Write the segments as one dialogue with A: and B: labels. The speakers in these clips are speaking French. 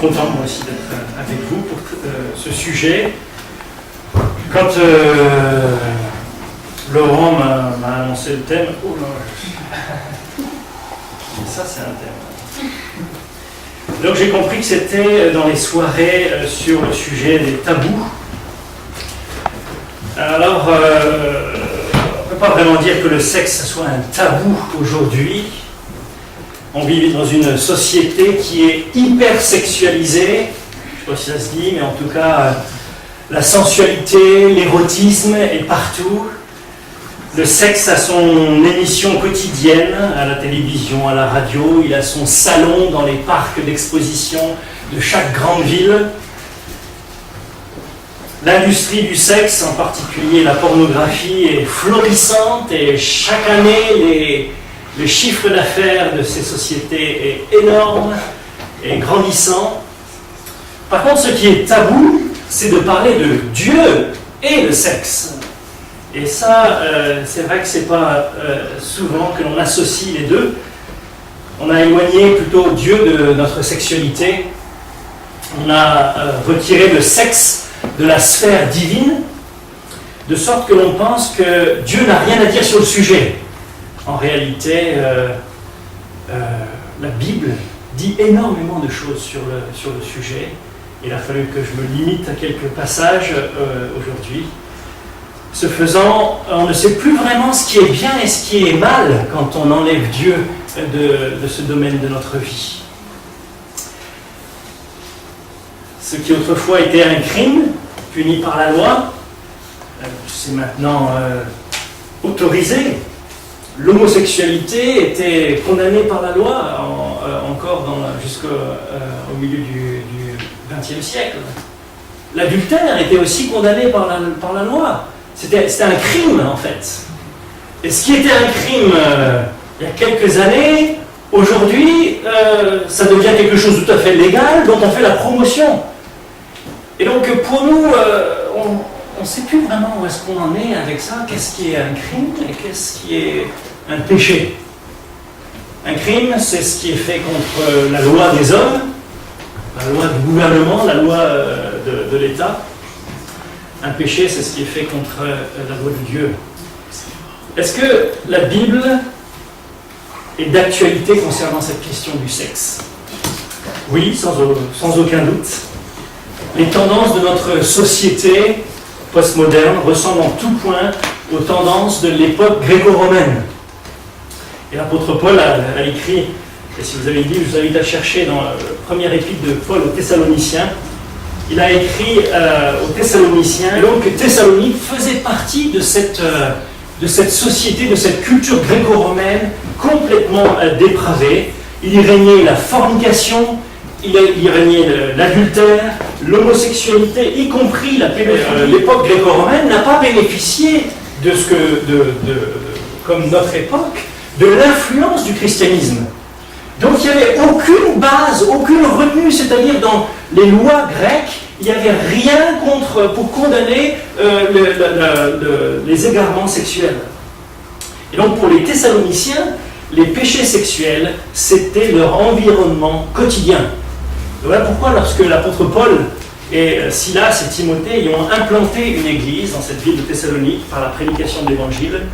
A: content moi aussi d'être avec vous pour ce sujet. Quand Laurent m'a annoncé le thème, oh là, ça c'est un thème. Donc j'ai compris que c'était dans les soirées sur le sujet des tabous. Alors, on ne peut pas vraiment dire que le sexe soit un tabou aujourd'hui. On vit dans une société qui est hyper sexualisée, je ne sais pas si ça se dit, mais en tout cas, la sensualité, l'érotisme est partout. Le sexe a son émission quotidienne à la télévision, à la radio, il a son salon dans les parcs d'exposition de chaque grande ville. L'industrie du sexe, en particulier la pornographie, est florissante et chaque année, le chiffre d'affaires de ces sociétés est énorme et grandissant. Par contre, ce qui est tabou, c'est de parler de Dieu et le sexe. Et ça, c'est vrai que c'est pas souvent que l'on associe les deux. On a éloigné plutôt Dieu de notre sexualité. On a retiré le sexe de la sphère divine, de sorte que l'on pense que Dieu n'a rien à dire sur le sujet. En réalité, la Bible dit énormément de choses sur le sujet. Il a fallu que je me limite à quelques passages aujourd'hui. Ce faisant, on ne sait plus vraiment ce qui est bien et ce qui est mal quand on enlève Dieu de ce domaine de notre vie. Ce qui autrefois était un crime, puni par la loi, c'est maintenant autorisé. L'homosexualité était condamnée par la loi encore jusqu'au milieu du XXe siècle. L'adultère était aussi condamné par la loi. C'était un crime en fait. Et ce qui était un crime il y a quelques années, aujourd'hui, ça devient quelque chose de tout à fait légal, dont on fait la promotion. Et donc pour nous, on ne sait plus vraiment où est-ce qu'on en est avec ça, qu'est-ce qui est un crime et qu'est-ce qui est un péché. Un crime, c'est ce qui est fait contre la loi des hommes, la loi du gouvernement, la loi de l'État. Un péché, c'est ce qui est fait contre la loi de Dieu. Est-ce que la Bible est d'actualité concernant cette question du sexe? Oui, sans aucun doute. Les tendances de notre société postmoderne ressemblent en tout point aux tendances de l'époque gréco-romaine. Et l'apôtre Paul a écrit, et si vous avez lu, je vous invite à chercher dans la première épître de Paul aux Thessaloniciens, il a écrit aux Thessaloniciens, et donc Thessalonique faisait partie de cette société, de cette culture gréco-romaine complètement dépravée. Il y régnait la fornication, il y régnait l'adultère, l'homosexualité, y compris la pédophilie. L'époque gréco-romaine n'a pas bénéficié de ce comme notre époque, de l'influence du christianisme. Donc il n'y avait aucune base, aucune retenue, c'est-à-dire dans les lois grecques, il n'y avait rien pour condamner les égarements sexuels. Et donc pour les Thessaloniciens, les péchés sexuels, c'était leur environnement quotidien. Et voilà pourquoi lorsque l'apôtre Paul et Silas et Timothée y ont implanté une église dans cette ville de Thessalonique par la prédication de l'évangile,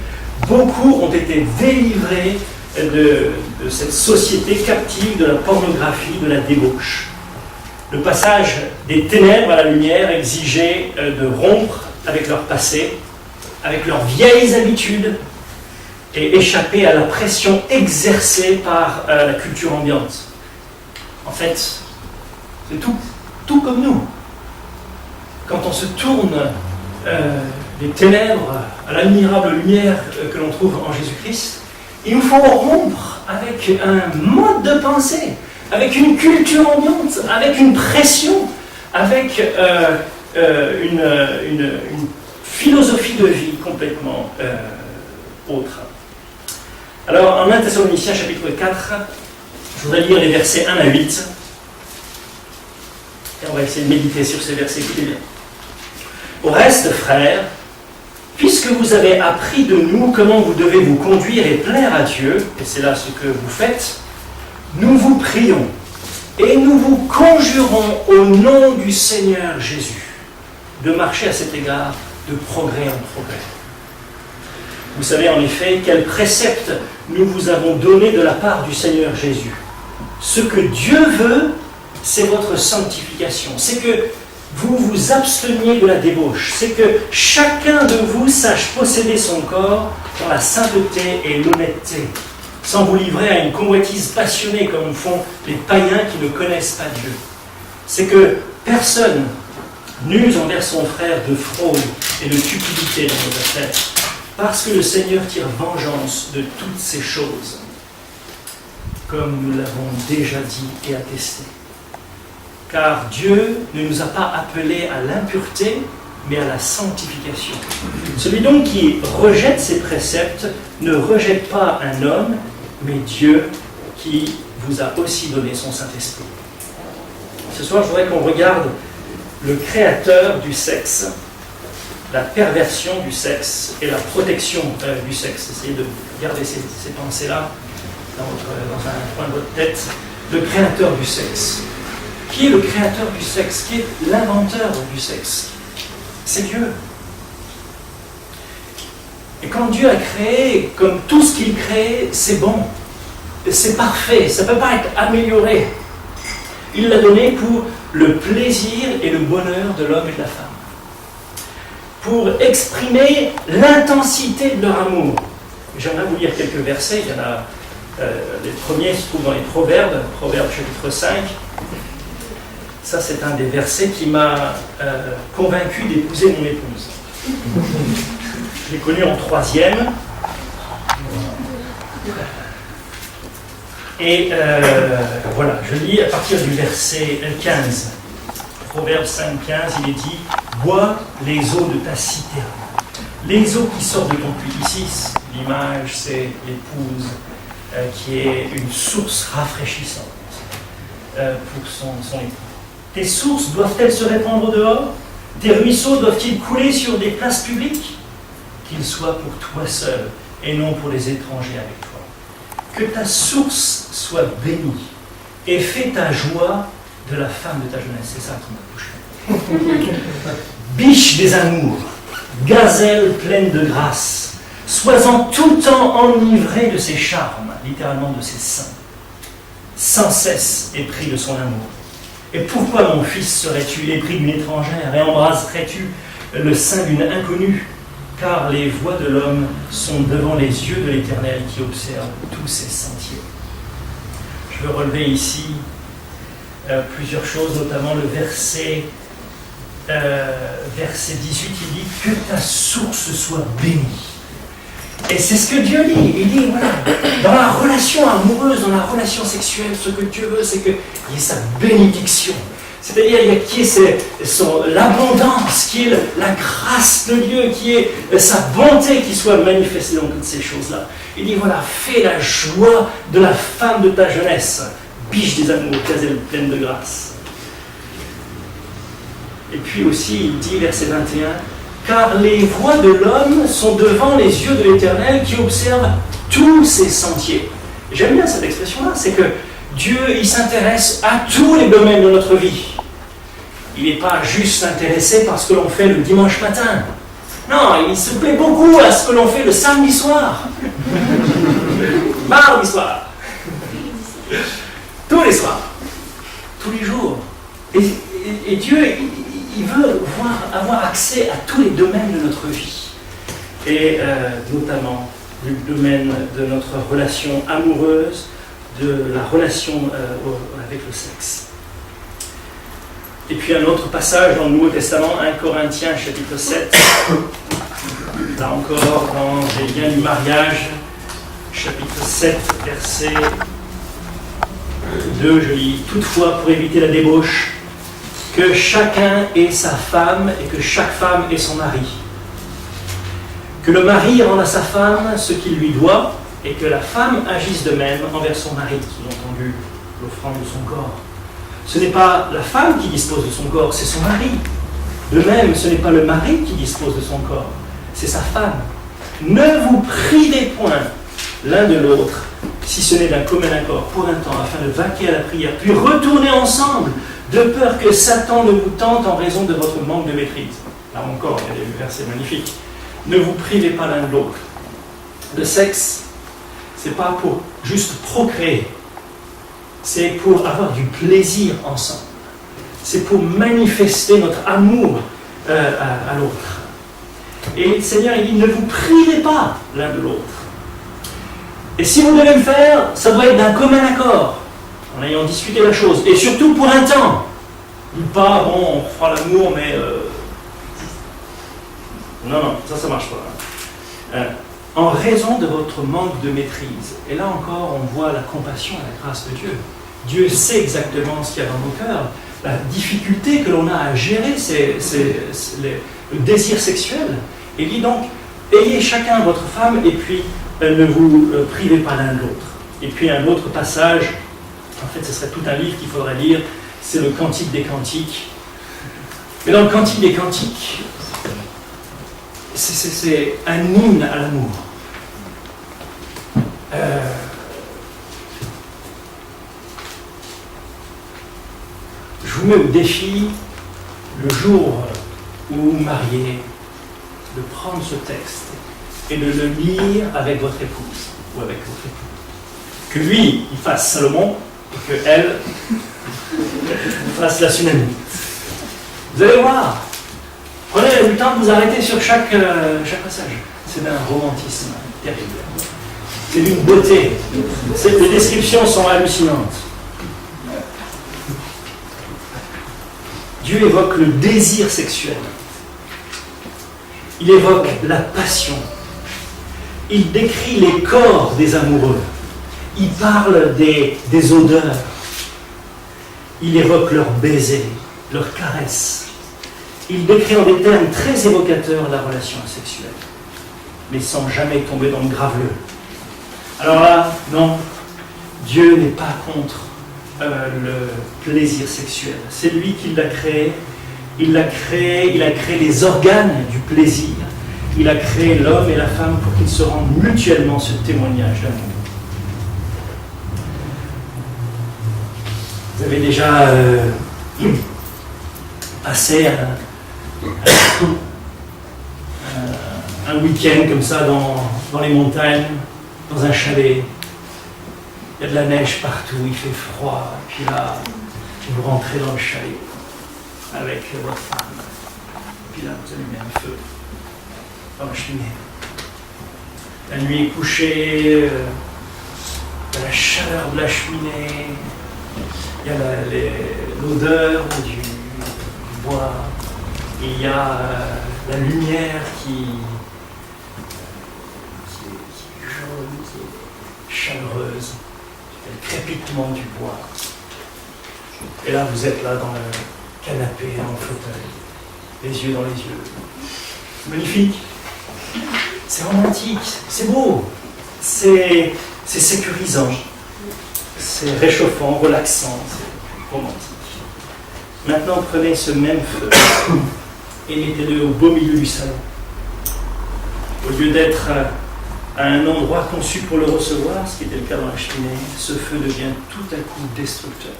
A: beaucoup ont été délivrés de cette société captive de la pornographie, de la débauche. Le passage des ténèbres à la lumière exigeait de rompre avec leur passé, avec leurs vieilles habitudes, et échapper à la pression exercée par la culture ambiante. En fait, c'est tout comme nous. Quand on se tourne des ténèbres à l'admirable lumière que l'on trouve en Jésus-Christ, il nous faut rompre avec un mode de pensée, avec une culture ambiante, avec une pression, avec une philosophie de vie complètement autre. Alors, en 1 Thessaloniciens chapitre 4, je voudrais lire les versets 1 à 8. Et on va essayer de méditer sur ces versets. Écoutez bien. Au reste, frères, puisque vous avez appris de nous comment vous devez vous conduire et plaire à Dieu, et c'est là ce que vous faites, nous vous prions Et nous vous conjurons au nom du Seigneur Jésus de marcher à cet égard de progrès en progrès. Vous savez en effet quel précepte nous vous avons donné de la part du Seigneur Jésus. Ce que Dieu veut, c'est votre sanctification. C'est que vous vous absteniez de la débauche. C'est que chacun de vous sache posséder son corps dans la sainteté et l'honnêteté, sans vous livrer à une convoitise passionnée comme font les païens qui ne connaissent pas Dieu. C'est que personne n'use envers son frère de fraude et de cupidité dans nos affaires, parce que le Seigneur tire vengeance de toutes ces choses, comme nous l'avons déjà dit et attesté. Car Dieu ne nous a pas appelés à l'impureté, mais à la sanctification. Celui donc qui rejette ces préceptes ne rejette pas un homme, mais Dieu qui vous a aussi donné son Saint-Esprit. Ce soir, je voudrais qu'on regarde le créateur du sexe, la perversion du sexe et la protection du sexe. Essayez de garder ces pensées-là dans un coin de votre tête. Le créateur du sexe. Qui est le créateur du sexe? Qui est l'inventeur du sexe? C'est Dieu. Et quand Dieu a créé, comme tout ce qu'il crée, c'est bon, c'est parfait, ça ne peut pas être amélioré. Il l'a donné pour le plaisir et le bonheur de l'homme et de la femme, pour exprimer l'intensité de leur amour. J'aimerais vous lire quelques versets. Il y en a, les premiers se trouvent dans les Proverbes, Proverbes chapitre 5. Ça, c'est un des versets qui m'a convaincu d'épouser mon épouse. Je l'ai connue en 3e. Et voilà, je lis à partir du verset 15. Proverbe 5, 15, il est dit « Bois les eaux de ta citerne, les eaux qui sortent de ton puits. » Ici, l'image, c'est l'épouse qui est une source rafraîchissante pour son époux. Tes sources doivent-elles se répandre dehors? Tes ruisseaux doivent-ils couler sur des places publiques? Qu'ils soient pour toi seul et non pour les étrangers avec toi. Que ta source soit bénie et fais ta joie de la femme de ta jeunesse. C'est ça qui m'a touché. Biche des amours, gazelle pleine de grâce, sois en tout temps enivré de ses charmes, littéralement de ses seins, sans cesse épris de son amour. Et pourquoi, mon fils, serais-tu épris d'une étrangère et embrasserais-tu le sein d'une inconnue? Car les voies de l'homme sont devant les yeux de l'Éternel qui observe tous ses sentiers. Je veux relever ici plusieurs choses, notamment le verset 18, il dit « Que ta source soit bénie ». Et c'est ce que Dieu dit. Il dit, voilà, dans la relation amoureuse, dans la relation sexuelle, ce que Dieu veut, c'est qu'il y ait sa bénédiction. C'est-à-dire qu'il y ait l'abondance, qu'il y ait la grâce de Dieu, qu'il y ait sa bonté qui soit manifestée dans toutes ces choses-là. Il dit, voilà, fais la joie de la femme de ta jeunesse, biche des amours, gazelle pleine de grâce. Et puis aussi, il dit, verset 21, car les voies de l'homme sont devant les yeux de l'Éternel qui observe tous ses sentiers. J'aime bien cette expression-là, c'est que Dieu, il s'intéresse à tous les domaines de notre vie. Il n'est pas juste intéressé par ce que l'on fait le dimanche matin. Non, il se plaît beaucoup à ce que l'on fait le samedi soir, mardi soir, tous les soirs, tous les jours. Et Dieu, il veut avoir accès à tous les domaines de notre vie. Et notamment le domaine de notre relation amoureuse, de la relation avec le sexe. Et puis un autre passage dans le Nouveau Testament, 1 Corinthiens chapitre 7, là encore dans les liens du mariage, chapitre 7, verset 2, je lis « Toutefois, pour éviter la débauche, que chacun ait sa femme et que chaque femme ait son mari. Que le mari rende à sa femme ce qu'il lui doit, et que la femme agisse de même envers son mari, sous-entendu l'offrande de son corps. Ce n'est pas la femme qui dispose de son corps, c'est son mari. De même, ce n'est pas le mari qui dispose de son corps, c'est sa femme. Ne vous privez point l'un de l'autre, si ce n'est d'un commun accord, pour un temps, afin de vaquer à la prière, puis retourner ensemble, de peur que Satan ne vous tente en raison de votre manque de maîtrise. Là encore, il y a des versets magnifiques. Ne vous privez pas l'un de l'autre. Le sexe, c'est pas pour juste procréer, c'est pour avoir du plaisir ensemble. C'est pour manifester notre amour à l'autre. Et le Seigneur, il dit, ne vous privez pas l'un de l'autre. Et si vous devez le faire, ça doit être d'un commun accord, en ayant discuté la chose. Et surtout pour un temps. Pas, bon, on fera l'amour, mais... Non, ça marche pas. En raison de votre manque de maîtrise. Et là encore, on voit la compassion et la grâce de Dieu. Dieu sait exactement ce qu'il y a dans nos cœurs. La difficulté que l'on a à gérer, c'est le désir sexuel. Et il dit donc, ayez chacun votre femme, et puis ne vous privez pas l'un de l'autre. Et puis un autre passage, en fait ce serait tout un livre qu'il faudrait lire, c'est le Cantique des Cantiques. Mais dans le Cantique des Cantiques, c'est un hymne à l'amour. Je vous mets au défi, le jour où vous vous mariez, de prendre ce texte et de le lire avec votre épouse ou avec votre époux. Que lui, il fasse Salomon et que elle fasse la Sunamite. Vous allez voir. Prenez le temps de vous arrêter sur chaque passage. C'est d'un romantisme terrible. C'est d'une beauté. Les descriptions sont hallucinantes. Dieu évoque le désir sexuel. Il évoque la passion. Il décrit les corps des amoureux. Il parle des odeurs. Il évoque leurs baisers, leurs caresses. Il décrit en des termes très évocateurs la relation sexuelle, mais sans jamais tomber dans le graveleux. Alors là, non, Dieu n'est pas contre le plaisir sexuel. C'est lui qui l'a créé. Il a créé les organes du plaisir. Il a créé l'homme et la femme pour qu'ils se rendent mutuellement ce témoignage d'amour. Vous avez déjà passé un week-end comme ça dans les montagnes, dans un chalet. Il y a de la neige partout, il fait froid. Et puis là, vous rentrez dans le chalet avec votre femme. Et puis là, vous allumez un feu dans la cheminée. La nuit est couchée, il y a la chaleur de la cheminée, il y a l'odeur du bois, il y a la lumière qui est jaune, qui est chaleureuse, le crépitement du bois. Et là, vous êtes là dans le canapé, dans le fauteuil, les yeux dans les yeux. C'est magnifique, c'est romantique, c'est beau, c'est sécurisant, c'est réchauffant, relaxant, c'est romantique. Maintenant, prenez ce même feu et mettez-le au beau milieu du salon. Au lieu d'être à un endroit conçu pour le recevoir, ce qui était le cas dans la cheminée, ce feu devient tout à coup destructeur.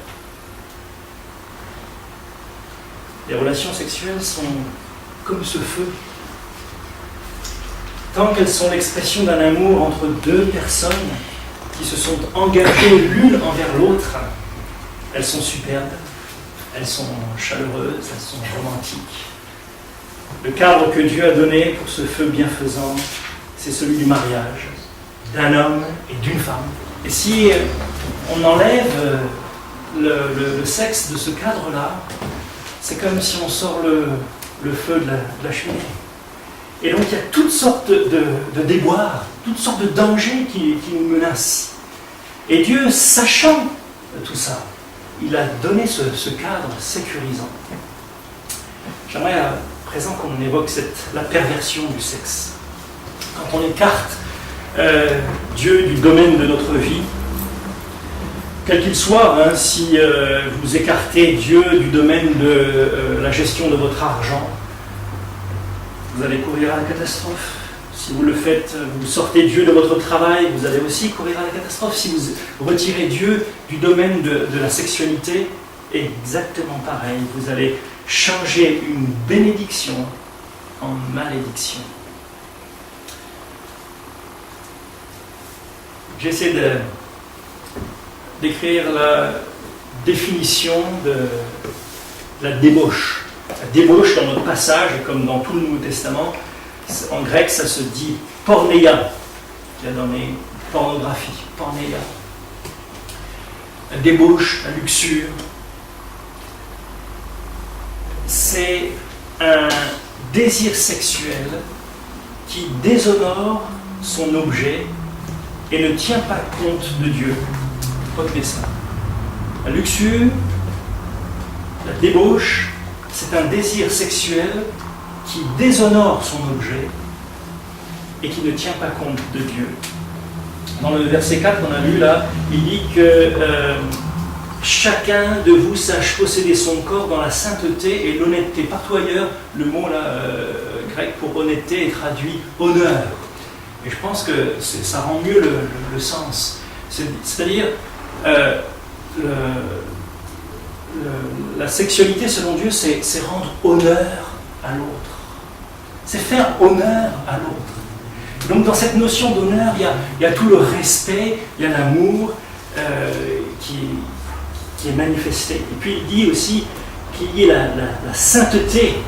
A: Les relations sexuelles sont comme ce feu. Tant qu'elles sont l'expression d'un amour entre deux personnes qui se sont engagées l'une envers l'autre, elles sont superbes, elles sont chaleureuses, elles sont romantiques. Le cadre que Dieu a donné pour ce feu bienfaisant, c'est celui du mariage, d'un homme et d'une femme. Et si on enlève le sexe de ce cadre-là, c'est comme si on sort le feu de la cheminée. Et donc il y a toutes sortes de déboires, toutes sortes de dangers qui nous menacent. Et Dieu, sachant tout ça, il a donné ce cadre sécurisant. J'aimerais à présent qu'on évoque la perversion du sexe. Quand on écarte Dieu du domaine de notre vie, quel qu'il soit, hein, si vous écartez Dieu du domaine de la gestion de votre argent, vous allez courir à la catastrophe. Si vous le faites, vous sortez Dieu de votre travail, vous allez aussi courir à la catastrophe. Si vous retirez Dieu du domaine de la sexualité, exactement pareil. Vous allez changer une bénédiction en malédiction. J'essaie d'écrire la définition de la débauche. La débauche dans notre passage, comme dans tout le Nouveau Testament, en grec ça se dit porneia, qui est dans les pornographies, porneia. La débauche, la luxure, c'est un désir sexuel qui déshonore son objet et ne tient pas compte de Dieu. Retenez ça. La luxure, la débauche, c'est un désir sexuel qui déshonore son objet et qui ne tient pas compte de Dieu. Dans le verset 4 qu'on a lu là, il dit que chacun de vous sache posséder son corps dans la sainteté et l'honnêteté. Partout ailleurs, le mot là, grec pour honnêteté est traduit honneur. Et je pense que ça rend mieux le sens. C'est-à-dire, la sexualité selon Dieu, c'est rendre honneur à l'autre. C'est faire honneur à l'autre. Donc dans cette notion d'honneur, il y a tout le respect, il y a l'amour qui est manifesté. Et puis il dit aussi qu'il y ait la sainteté,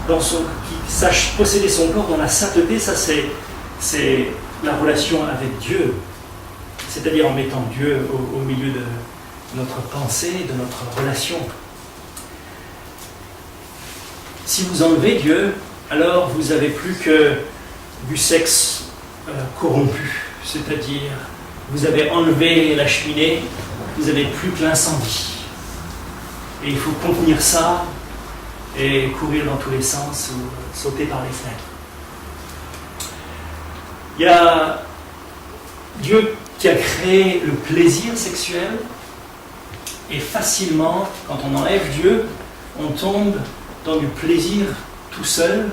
A: qu'il sache posséder son corps dans la sainteté. Ça c'est la relation avec Dieu, c'est-à-dire en mettant Dieu au milieu de notre pensée, de notre relation. Si vous enlevez Dieu, alors vous n'avez plus que du sexe corrompu, c'est-à-dire vous avez enlevé la cheminée, vous n'avez plus que l'incendie. Et il faut contenir ça et courir dans tous les sens ou sauter par les fenêtres. Il y a Dieu qui a créé le plaisir sexuel, et facilement, quand on enlève Dieu, on tombe dans du plaisir tout seul,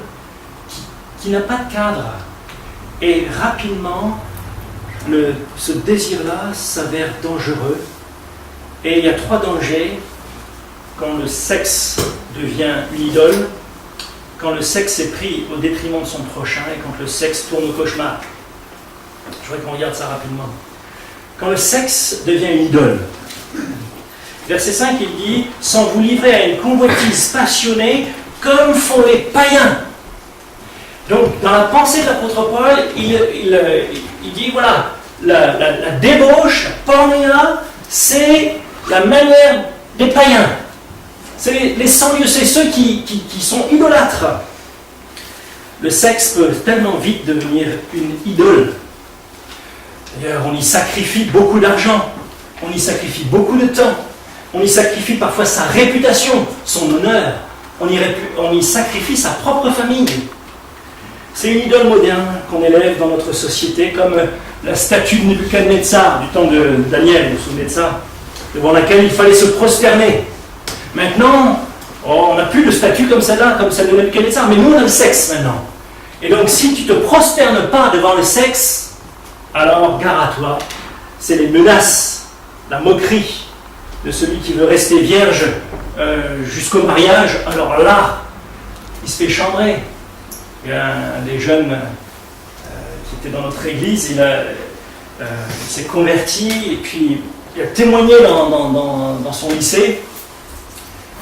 A: qui n'a pas de cadre. Et rapidement, ce désir-là s'avère dangereux. Et il y a 3 dangers quand le sexe devient une idole, quand le sexe est pris au détriment de son prochain et quand le sexe tourne au cauchemar. Je voudrais qu'on regarde ça rapidement. Quand le sexe devient une idole, verset 5, il dit « Sans vous livrer à une convoitise passionnée, comme font les païens ». Donc, dans la pensée de l'apôtre Paul, il dit, voilà, la débauche, la pornéa, c'est la manière des païens. C'est les sans-lieu, c'est ceux qui sont idolâtres. Le sexe peut tellement vite devenir une idole. D'ailleurs, on y sacrifie beaucoup d'argent, on y sacrifie beaucoup de temps, on y sacrifie parfois sa réputation, son honneur, on y sacrifie sa propre famille. C'est une idole moderne qu'on élève dans notre société, comme la statue de Nebuchadnezzar du temps de Daniel, vous vous souvenez de ça, devant laquelle il fallait se prosterner. Maintenant, on n'a plus de statue comme celle-là, comme celle de Nebuchadnezzar, mais nous on a le sexe maintenant. Et donc si tu ne te prosternes pas devant le sexe, alors gare à toi, c'est les menaces, la moquerie de celui qui veut rester vierge jusqu'au mariage. Alors là, il se fait chambrer. Il y a un des jeunes qui était dans notre église, il s'est converti et puis il a témoigné dans son lycée.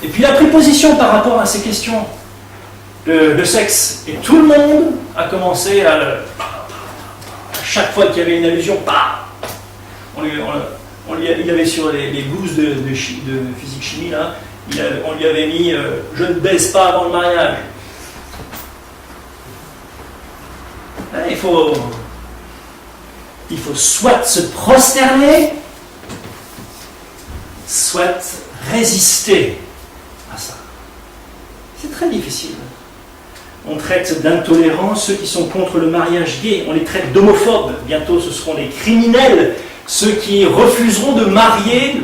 A: Et puis il a pris position par rapport à ces questions de sexe. Et tout le monde a commencé à chaque fois qu'il y avait une allusion, il avait sur les blouses de physique-chimie, là, on lui avait mis « Je ne baise pas avant le mariage ». Il faut soit se prosterner, soit résister à ça. C'est très difficile. On traite d'intolérants ceux qui sont contre le mariage gay, on les traite d'homophobes. Bientôt ce seront les criminels, ceux qui refuseront de marier,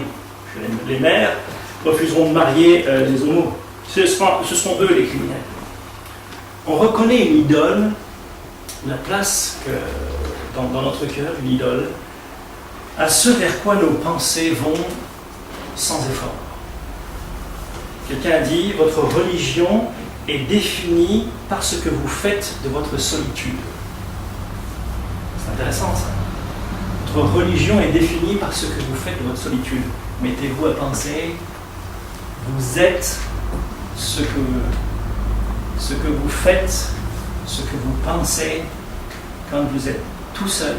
A: les mères refuseront de marier les homos. Ce seront eux les criminels. On reconnaît une idole la place que, dans notre cœur, une idole, à ce vers quoi nos pensées vont sans effort. Quelqu'un a dit, votre religion est définie par ce que vous faites de votre solitude. C'est intéressant ça. Votre religion est définie par ce que vous faites de votre solitude. Mettez-vous à penser, vous êtes ce que vous faites, ce que vous pensez quand vous êtes tout seul,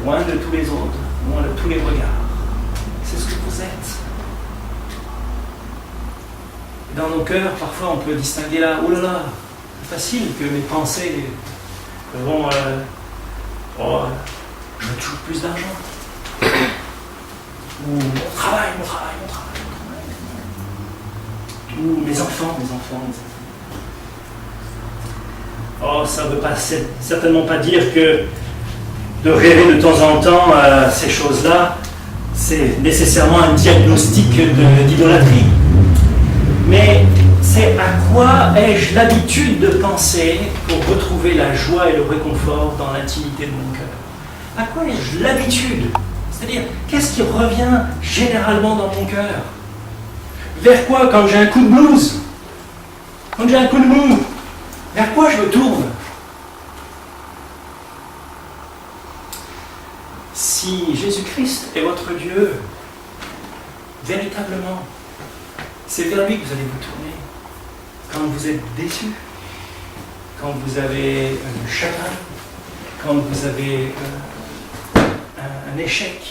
A: loin de tous les autres, loin de tous les regards. C'est ce que vous êtes. Et dans nos cœurs, parfois on peut distinguer là, oh là là, c'est facile que mes pensées vont, je veux toujours plus d'argent. Ou mon travail. Ou mes enfants. Oh, ça ne veut certainement pas dire que de rêver de temps en temps à ces choses-là, c'est nécessairement un diagnostic d'idolâtrie. Mais c'est à quoi ai-je l'habitude de penser pour retrouver la joie et le réconfort dans l'intimité de mon cœur? À quoi ai-je l'habitude? C'est-à-dire, qu'est-ce qui revient généralement dans mon cœur? Vers quoi quand j'ai un coup de blues? Quand j'ai un coup de mou? Vers quoi je me tourne? Si Jésus-Christ est votre Dieu, véritablement, c'est vers lui que vous allez vous tourner. Quand vous êtes déçu, quand vous avez un chagrin, quand vous avez un échec,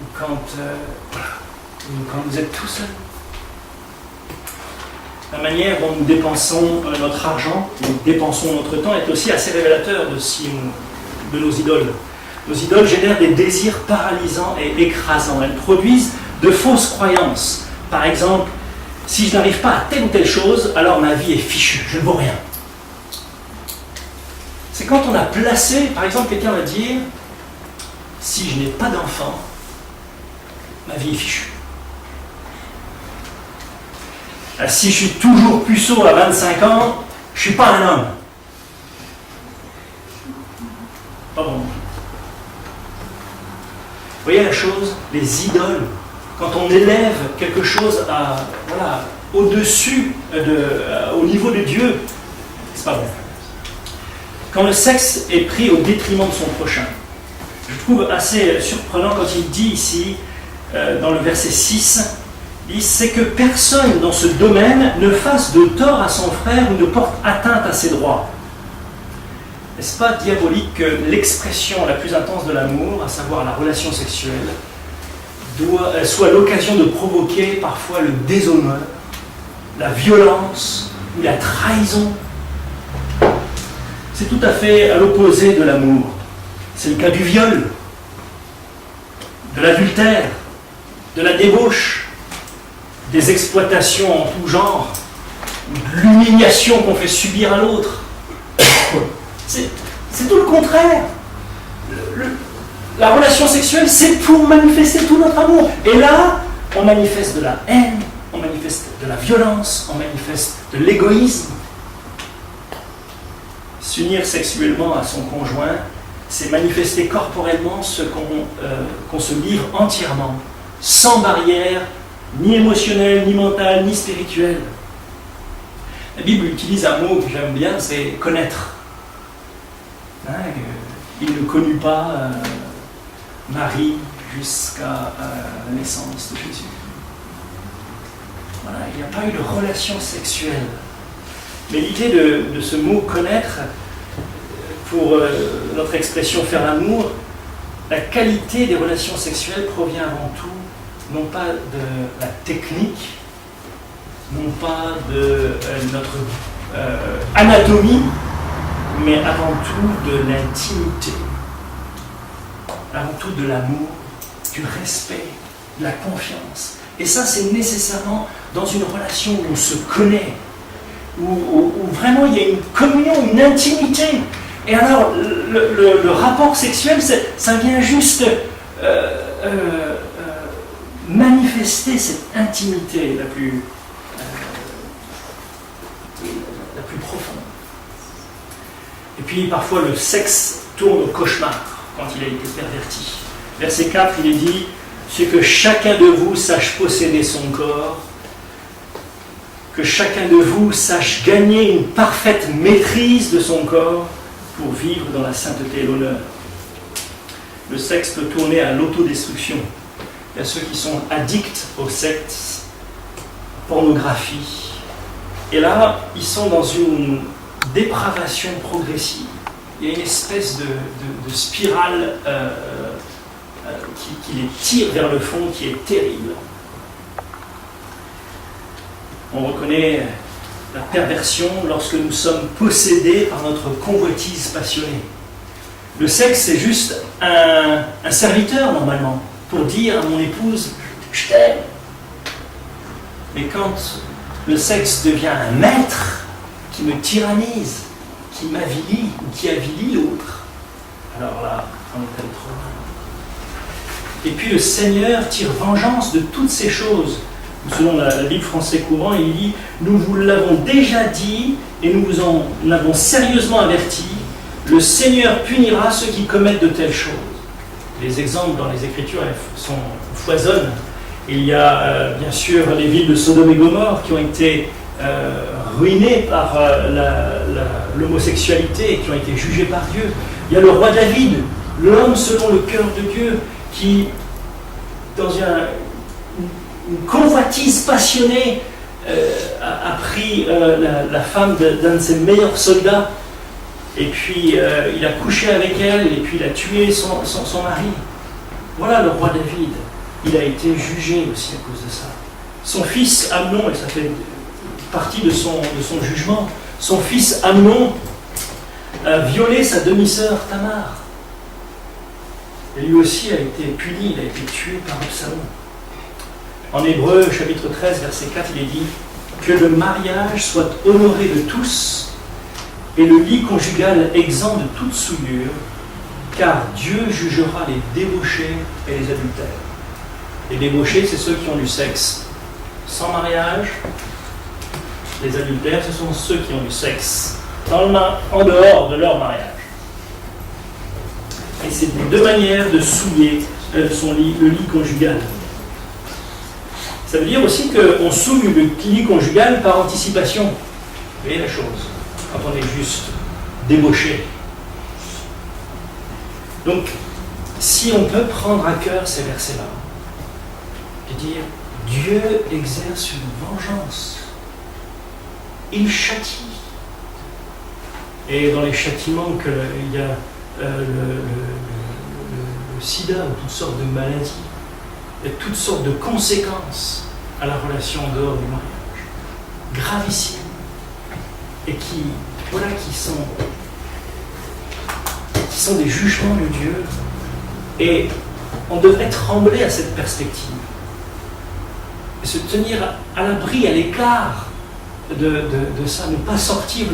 A: ou quand vous êtes tout seul. La manière dont nous dépensons notre argent, nous dépensons notre temps, est aussi assez révélateur de nos idoles. Nos idoles génèrent des désirs paralysants et écrasants. Elles produisent de fausses croyances. Par exemple, si je n'arrive pas à telle ou telle chose, alors ma vie est fichue, je ne vaux rien. C'est quand on a placé, par exemple, quelqu'un va dire, si je n'ai pas d'enfant, ma vie est fichue. Si je suis toujours puceau à 25 ans, je ne suis pas un homme. Pas bon. Vous voyez la chose? Les idoles, quand on élève quelque chose au-dessus, au niveau de Dieu, c'est pas bon. Quand le sexe est pris au détriment de son prochain, je trouve assez surprenant quand il dit ici, dans le verset 6, c'est que personne dans ce domaine ne fasse de tort à son frère ou ne porte atteinte à ses droits. N'est-ce pas diabolique que l'expression la plus intense de l'amour, à savoir la relation sexuelle, soit l'occasion de provoquer parfois le déshonneur, la violence ou la trahison? C'est tout à fait à l'opposé de l'amour. C'est le cas du viol, de l'adultère, de la débauche, des exploitations en tout genre, de l'humiliation qu'on fait subir à l'autre. C'est tout le contraire. La relation sexuelle, c'est pour manifester tout notre amour. Et là, on manifeste de la haine, on manifeste de la violence, on manifeste de l'égoïsme. S'unir sexuellement à son conjoint, c'est manifester corporellement ce qu'on se livre entièrement, sans barrière, ni émotionnelle, ni mentale, ni spirituelle. La Bible utilise un mot que j'aime bien, c'est connaître. Il ne connut pas Marie jusqu'à la naissance de Jésus. Voilà, il n'y a pas eu de relation sexuelle. Mais l'idée de ce mot connaître, pour notre expression faire l'amour, la qualité des relations sexuelles provient avant tout, non pas de la technique, non pas de notre anatomie, mais avant tout de l'intimité, avant tout de l'amour, du respect, de la confiance. Et ça, c'est nécessairement dans une relation où on se connaît, où vraiment il y a une communion, une intimité. Et alors, le rapport sexuel, ça vient juste manifester cette intimité la plus profonde. Et puis parfois le sexe tourne au cauchemar quand il a été perverti. Verset 4, il est dit, c'est que chacun de vous sache posséder son corps, que chacun de vous sache gagner une parfaite maîtrise de son corps pour vivre dans la sainteté et l'honneur. Le sexe peut tourner à l'autodestruction. Il y a ceux qui sont addicts au sexe, pornographie. Et là, ils sont dans une dépravation progressive. Il y a une espèce de spirale qui les tire vers le fond, qui est terrible. On reconnaît la perversion lorsque nous sommes possédés par notre convoitise passionnée. Le sexe, c'est juste un serviteur, normalement, pour dire à mon épouse « je t'aime ». Mais quand le sexe devient un maître qui me tyrannise, qui m'avilit ou qui avilit l'autre, alors là, on est allé trop loin. Et puis le Seigneur tire vengeance de toutes ces choses. Selon la Bible français courant, il dit « Nous vous l'avons déjà dit et nous vous en avons sérieusement averti, le Seigneur punira ceux qui commettent de telles choses. » Les exemples dans les Écritures foisonnent. Il y a bien sûr les villes de Sodome et Gomorrhe qui ont été ruinées par l'homosexualité et qui ont été jugées par Dieu. Il y a le roi David, l'homme selon le cœur de Dieu, qui, dans une convoitise passionnée, a pris la femme d'un de ses meilleurs soldats, et puis il a couché avec elle, et puis il a tué son mari. Voilà le roi David. Il a été jugé aussi à cause de ça. Son fils Amnon, et ça fait partie de son jugement, son fils Amnon a violé sa demi-sœur Tamar. Et lui aussi a été puni, il a été tué par Absalom. En Hébreu, chapitre 13, verset 4, il est dit « Que le mariage soit honoré de tous, et le lit conjugal exempt de toute souillure, car Dieu jugera les débauchés et les adultères. » Les débauchés, c'est ceux qui ont du sexe sans mariage. Les adultères, ce sont ceux qui ont du sexe en dehors de leur mariage. Et c'est deux manières de souiller le lit conjugal. Ça veut dire aussi qu'on souille le lit conjugal par anticipation. Vous voyez la chose, quand on est juste débauché. Donc, si on peut prendre à cœur ces versets-là, et dire, Dieu exerce une vengeance. Il châtie. Et dans les châtiments, il y a le sida ou toutes sortes de maladies, il y a toutes sortes de conséquences à la relation en dehors du mariage, gravissimes, et qui sont des jugements de Dieu. Et on devrait trembler à cette perspective et se tenir à l'abri, à l'écart de ça, ne pas sortir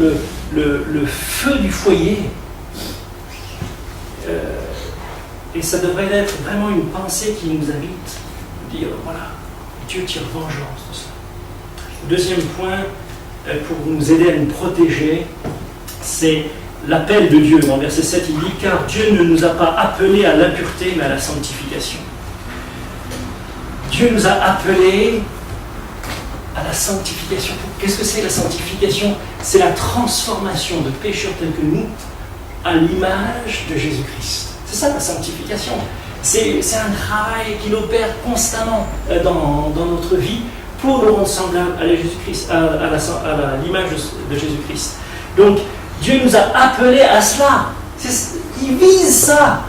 A: le feu du foyer. Et ça devrait être vraiment une pensée qui nous habite, de dire voilà, Dieu tire vengeance de ça. Deuxième point, pour nous aider à nous protéger, c'est l'appel de Dieu. Dans verset 7, il dit « Car Dieu ne nous a pas appelés à l'impureté, mais à la sanctification. » Dieu nous a appelés à la sanctification. Qu'est-ce que c'est la sanctification? C'est la transformation de pécheurs tels que nous à l'image de Jésus-Christ. C'est ça la sanctification. C'est un travail qu'il opère constamment dans notre vie pour nous rendre semblables à Jésus-Christ, à l'image de Jésus-Christ. Donc, Dieu nous a appelés à cela. Il vise ça.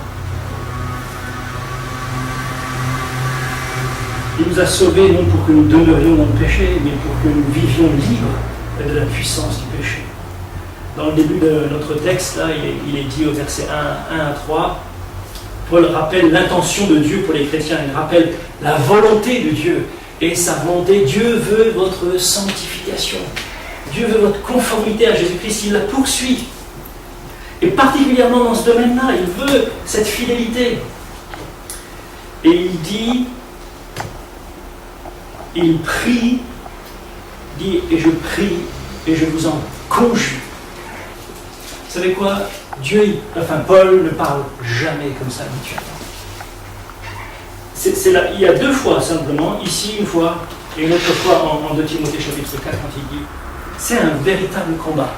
A: Il nous a sauvés non pour que nous demeurions dans le péché, mais pour que nous vivions libres de la puissance du péché. Dans le début de notre texte, là, il est dit au verset 1 à 3, Paul rappelle l'intention de Dieu pour les chrétiens, il rappelle la volonté de Dieu et sa volonté. Dieu veut votre sanctification. Dieu veut votre conformité à Jésus-Christ, il la poursuit. Et particulièrement dans ce domaine-là, il veut cette fidélité. Et il dit, il prie, dit, et je prie, et je vous en conjure. savez quoi? Paul ne parle jamais comme ça habituellement. C'est là, il y a 2 fois simplement, ici une fois, et une autre fois en 2 Timothée chapitre 4, quand il dit, c'est un véritable combat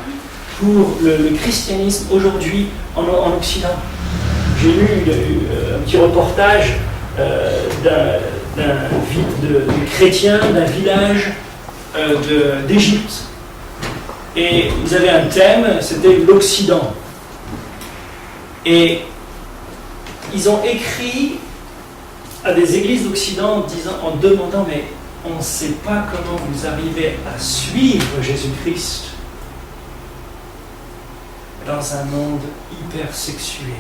A: pour le christianisme aujourd'hui en Occident. J'ai lu un petit reportage de chrétiens d'un village d'Égypte. Et ils avaient un thème, c'était l'Occident. Et ils ont écrit à des églises d'Occident en demandant, mais on ne sait pas comment vous arrivez à suivre Jésus-Christ dans un monde hyper sexué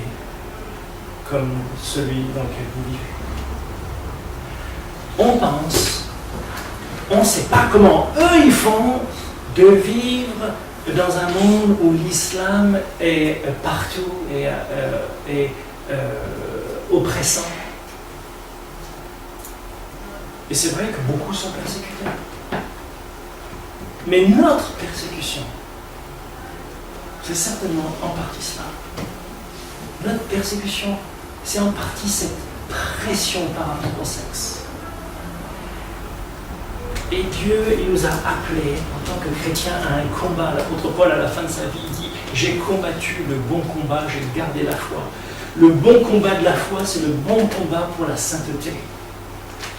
A: comme celui dans lequel vous vivez. On pense, on ne sait pas comment eux ils font de vivre dans un monde où l'islam est partout et oppressant. Et c'est vrai que beaucoup sont persécutés. Mais notre persécution, c'est certainement en partie cela. Notre persécution, c'est en partie cette pression par rapport au sexe. Et Dieu, il nous a appelés, en tant que chrétiens, à un combat. L'apôtre Paul, à la fin de sa vie, il dit « J'ai combattu le bon combat, j'ai gardé la foi ». Le bon combat de la foi, c'est le bon combat pour la sainteté.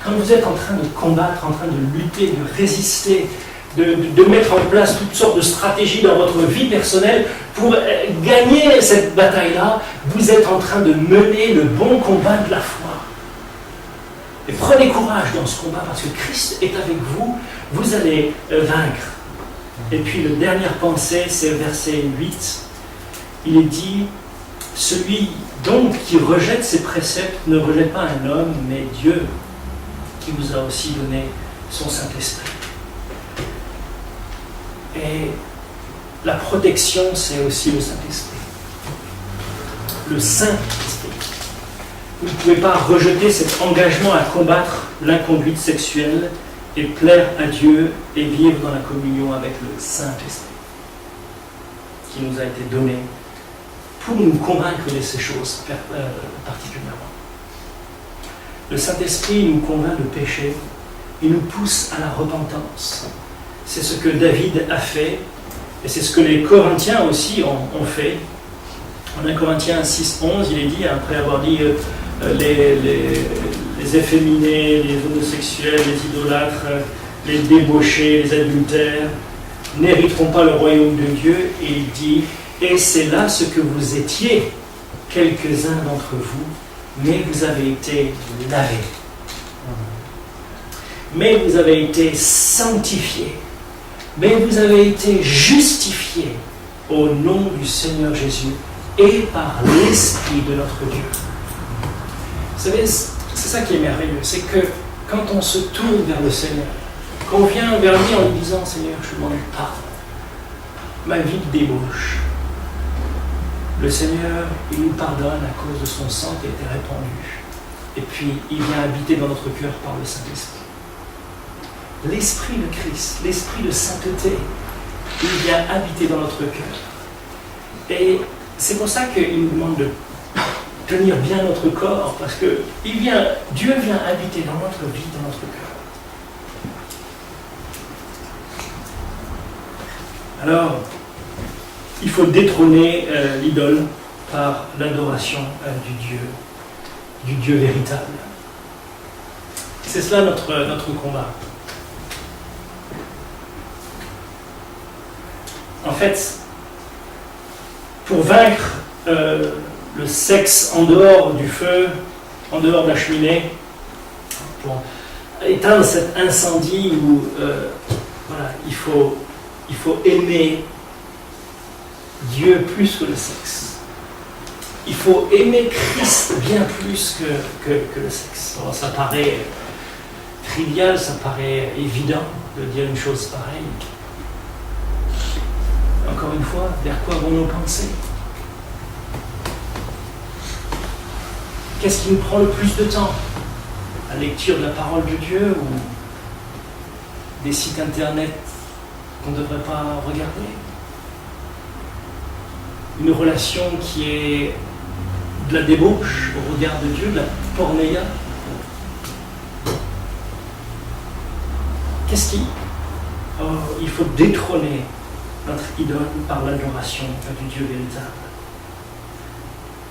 A: Quand vous êtes en train de combattre, en train de lutter, de résister, de mettre en place toutes sortes de stratégies dans votre vie personnelle pour gagner cette bataille-là, vous êtes en train de mener le bon combat de la foi. Et prenez courage dans ce combat parce que Christ est avec vous, vous allez vaincre. Et puis la dernière pensée, c'est verset 8. Il est dit, celui donc qui rejette ses préceptes ne rejette pas un homme, mais Dieu qui vous a aussi donné son Saint-Esprit. Et la protection, c'est aussi le Saint-Esprit. Le Saint-Esprit. Vous ne pouvez pas rejeter cet engagement à combattre l'inconduite sexuelle et plaire à Dieu et vivre dans la communion avec le Saint-Esprit qui nous a été donné pour nous convaincre de ces choses particulièrement. Le Saint-Esprit nous convainc de péché, il nous pousse à la repentance. C'est ce que David a fait, et c'est ce que les Corinthiens aussi ont fait. En 1 Corinthiens 6:11, il est dit, après avoir dit les efféminés, les homosexuels, les idolâtres, les débauchés, les adultères, n'hériteront pas le royaume de Dieu, et il dit, et c'est là ce que vous étiez, quelques-uns d'entre vous, mais vous avez été lavés. Mais vous avez été sanctifiés. Mais vous avez été justifiés au nom du Seigneur Jésus et par l'Esprit de notre Dieu. Vous savez, c'est ça qui est merveilleux, c'est que quand on se tourne vers le Seigneur, qu'on vient vers lui en lui disant, Seigneur, je te demande pardon, ma vie de débauche, le Seigneur, il nous pardonne à cause de son sang qui a été répandu. Et puis, il vient habiter dans notre cœur par le Saint-Esprit. L'Esprit de Christ, l'Esprit de sainteté, il vient habiter dans notre cœur. Et c'est pour ça qu'il nous demande de tenir bien notre corps, parce que Dieu vient habiter dans notre vie, dans notre cœur. Alors, il faut détrôner l'idole par l'adoration du Dieu véritable. C'est cela notre combat. En fait, pour vaincre le sexe en dehors du feu, en dehors de la cheminée, pour éteindre cet incendie où il faut aimer Dieu plus que le sexe. Il faut aimer Christ bien plus que le sexe. Alors, ça paraît trivial, ça paraît évident de dire une chose pareille. Encore une fois, vers quoi vont nos pensées? Qu'est-ce qui nous prend le plus de temps? La lecture de la parole de Dieu ou des sites internet qu'on ne devrait pas regarder? une relation qui est de la débauche au regard de Dieu, de la pornéia. Qu'est-ce qui... Oh, il faut détrôner notre idole par l'adoration du Dieu véritable.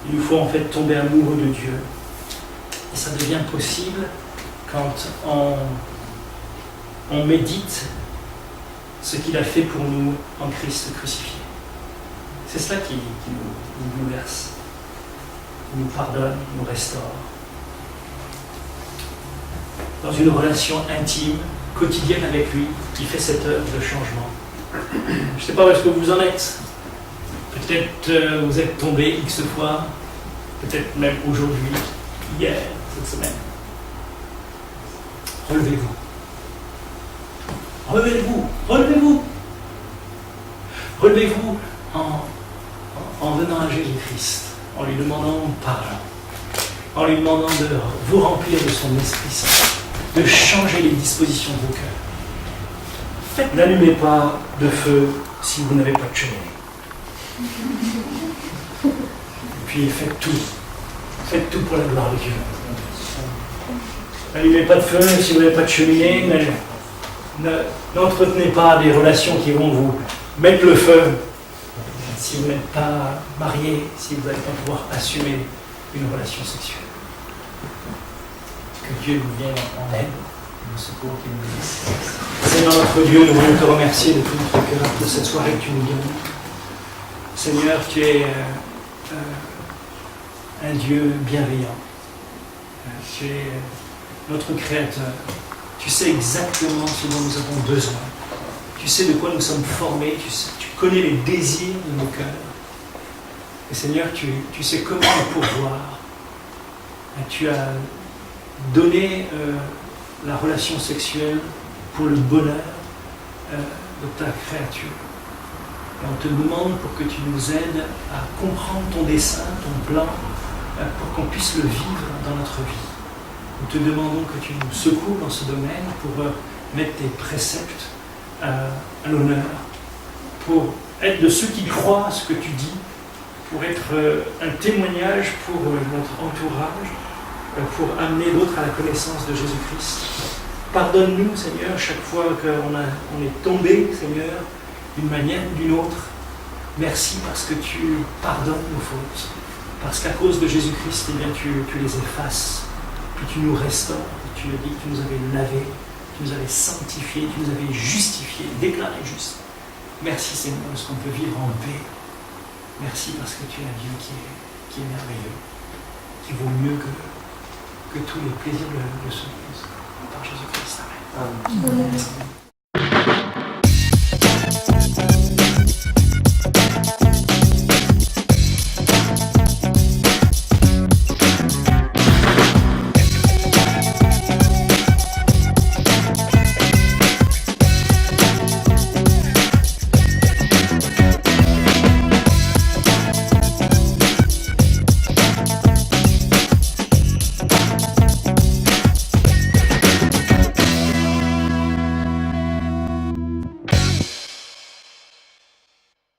A: Il nous faut en fait tomber amoureux de Dieu. Et ça devient possible quand on médite ce qu'il a fait pour nous en Christ crucifié. C'est cela qui nous bouleverse, nous pardonne, nous restaure. Dans une relation intime, quotidienne avec lui, qui fait cette œuvre de changement. Je ne sais pas où est-ce que vous en êtes. Peut-être vous êtes tombé X fois, peut-être même aujourd'hui, hier, cette semaine. Relevez-vous. Relevez-vous. Relevez-vous. Relevez-vous en venant à Jésus-Christ, en lui demandant pardon, en lui demandant de vous remplir de son Esprit Saint, de changer les dispositions de vos cœurs. N'allumez pas de feu si vous n'avez pas de cheminée. Et puis faites tout. Faites tout pour la gloire de Dieu. N'allumez pas de feu si vous n'avez pas de cheminée. N'entretenez pas des relations qui vont vous mettre le feu. Si vous n'êtes pas marié, si vous n'allez pas pouvoir assumer une relation sexuelle. Que Dieu vous vienne en aide, en secours qu'il nous dise. Seigneur notre Dieu, nous voulons te remercier de tout notre cœur pour cette soirée que tu nous donnes. Seigneur, tu es un Dieu bienveillant. Tu es notre Créateur. Tu sais exactement ce dont nous avons besoin. Tu sais de quoi nous sommes formés. Tu connais les désirs de nos cœurs. Et Seigneur, tu sais comment nous pourvoir. Et tu as donné la relation sexuelle pour le bonheur de ta créature. Et on te demande pour que tu nous aides à comprendre ton dessein, ton plan, pour qu'on puisse le vivre dans notre vie. Nous te demandons que tu nous secours dans ce domaine pour mettre tes préceptes à l'honneur, pour être de ceux qui croient à ce que tu dis, pour être un témoignage pour notre entourage, pour amener d'autres à la connaissance de Jésus-Christ. Pardonne-nous, Seigneur, chaque fois qu'on est tombé, Seigneur, d'une manière ou d'une autre. Merci parce que tu pardonnes nos fautes. Parce qu'à cause de Jésus-Christ, eh bien, tu les effaces. Puis tu nous restaures. Et tu as dit que tu nous avais lavés, tu nous avais sanctifiés, tu nous avais justifiés, déclarés justes. Merci, Seigneur, parce qu'on peut vivre en paix. Merci parce que tu es un Dieu qui est merveilleux, qui vaut mieux que tous les plaisirs de ce monde. Par Jésus-Christ. Amen. Amen.